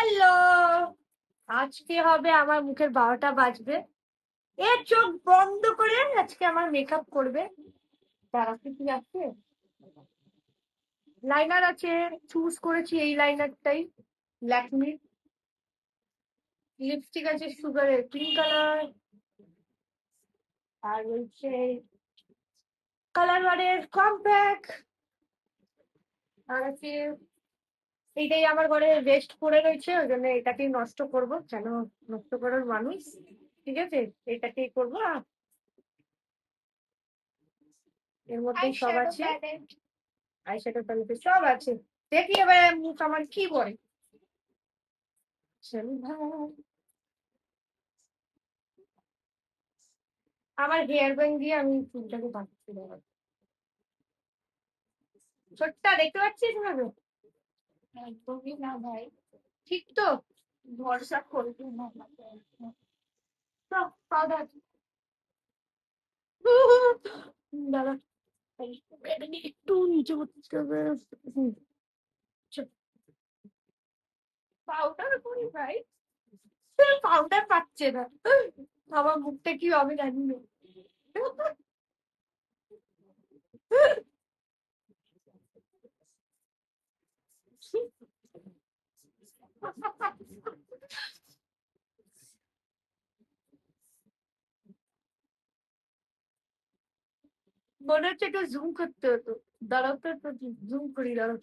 Hello, আজকে হবে আমার মুখের 12টা বাজবে। এ চোখ বন্ধ করে আজকে আমার মেকআপ করবে। তার কি আছে? লাইনার আছে, চুজ করেছি এই লাইনারটাই, ল্যাকমি। লিপস্টিক আছে সুগারের পিঙ্ক কালার, আর হচ্ছে কালার বারের কম্প্যাক্ট। আর আছে এইটাই আমার ঘরে ওয়েস্ট পড়ে রয়েছে, ওই জন্য এটাকেই নষ্ট করবো, কেন নষ্ট করার মানুষ। ঠিক আছে, এটাকেই করবো। এর মধ্যেই সব আছে, আইশ্যাডো প্যালেটে সব আছে। দেখি এবার মুখ আমার কি করে। চল ভাই, আমার হেয়ার ব্যান্ড দিয়ে আমি চুলটাকে বাঁধতে দেবো। ছোট্টা দেখতে পাচ্ছিস না তো? একদমই না ভাই, ঠিক তো? ভরসা করবি না পাউডার। দাঁড়া, এটাকে একটু নিচে করতে হবে। পাউডার করি ভাই, পাউডার পাচ্ছে না। আমার মুখটা কি হবে জানি না। মনে হচ্ছে একটু জুম করতে হতো। দাঁড়াও তো, একটু জুম করি, দাঁড়াও।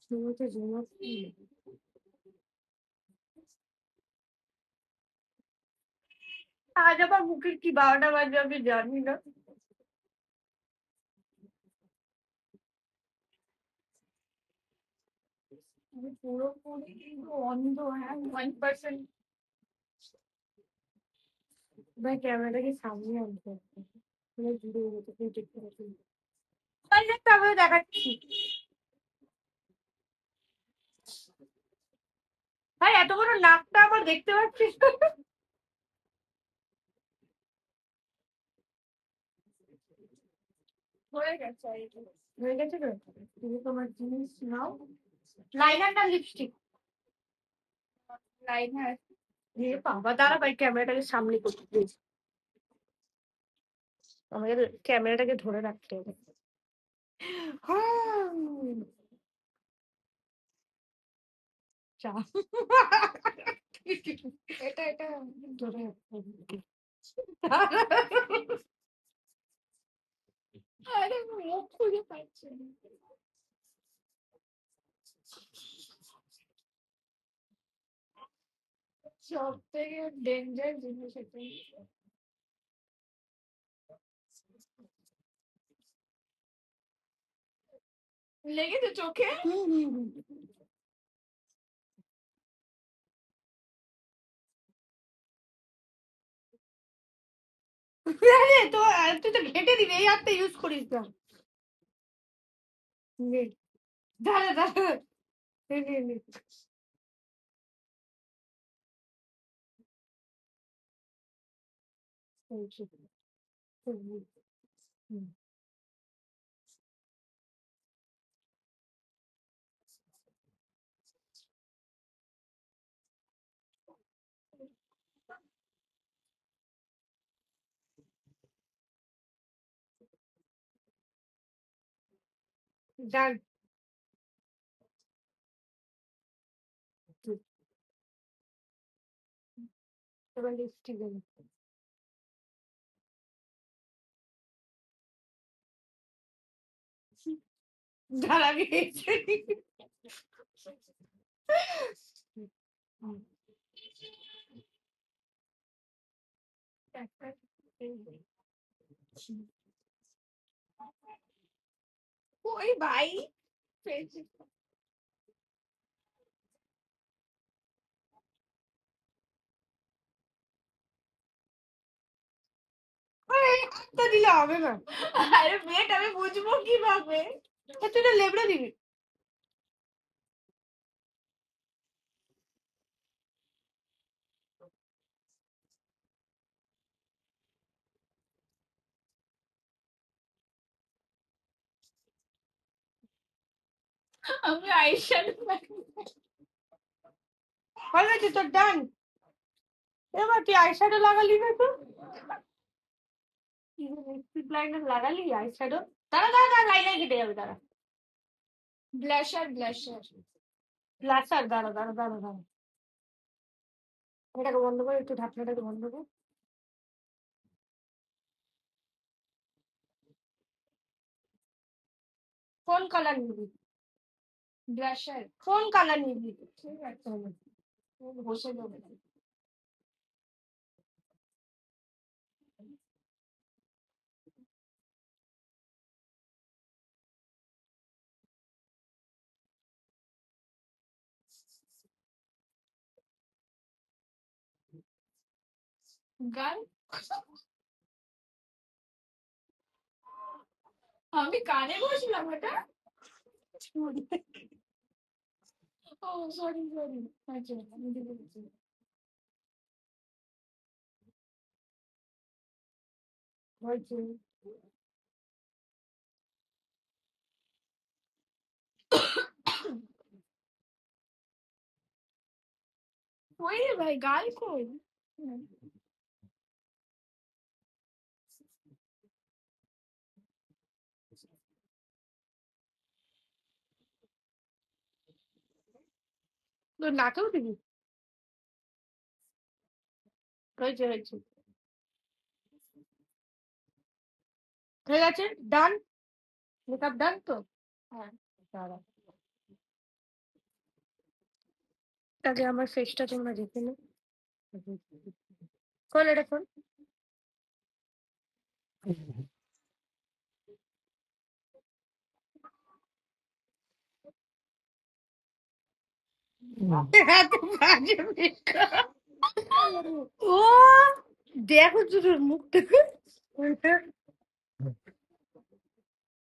জুমতে জুম। আজ আবার মুখের কি 12টা বাজবে আমি জানি না। আমি পুরোপুরি অন্ধ, হ্যাঁ 1%। ভাই ক্যামেরাটাকে সামনে আনতে হবে, পুরো দূরে যেতে তুই দেখতে পাচ্ছি। আমিও দেখাচ্ছি। ভাই এত বড় নাকটা আমার দেখতে পাচ্ছিস? হয়ে গেছে, হয়ে গেছে তো? তুমি তোমার জিনিস নাও। লাইনার না লিপস্টিক? লাইনার। এ বাবা, দাঁড়া ভাই, ক্যামেরাটাকে সামনে করতে প্লিজ। আমাদের ক্যামেরাটাকে ধরে রাখতে হবে। চা। এটা এটা ধরে রাখতে হবে। আরে মুখ খুঁজে পাচ্ছি না। সব থেকে ডেঞ্জার জিনিস এটাই। লেগেছে চোখে? আরে তো, তুই তো ঘেটে দিবি, এই হাতটা ইউজ করিস না। নে, দাঁড়া দাঁড়া, নে নে নে। ডান। এবার লিপস্টিক দেবো। দাঁড়া আমি হেসে নিই। ওই ভাই, হাতটা দিলে হবে না। আরে বেট, আমি বুঝবো কিভাবে? তুই না লেবড়া দিবি। আমি আইশ্যাডো হয়ে গেছে তোর ডান। এবার তুই আইশ্যাডো লাগালি না তো? লিপস্টিক লাইনার লাগালি আইশ্যাডো? দাঁড়া দাঁড়া দাঁড়া, লাইনার কেটে যাবে, দাঁড়া। ব্লাশার ব্লাশার ব্লাশার, দাঁড়া দাঁড়া দাঁড়া দাঁড়া, এটাকে বন্ধ করে, একটু ঢাকনাটাকে বন্ধ কর। কোন কালার নিবি? ব্লাশার কোন কালার নিবি? ঠিক আছে বসে দেবো গান আমি কানে বসলাম এটা ও সরি সরি আচ্ছা আমি দেখে বলছি হয়েছে। ওই রে ভাই গাল কই তোর নাকেও দিবি? হয়েছে হয়েছে, ঠিক আছে, ডান। মেকআপ ডান তো? হ্যাঁ দাঁড়া, আগে আমার ফেসটা তোমরা দেখে নো। খোল এটা, খোল। এত বাজে makeup। ও দেখো তো তোর মুখটা।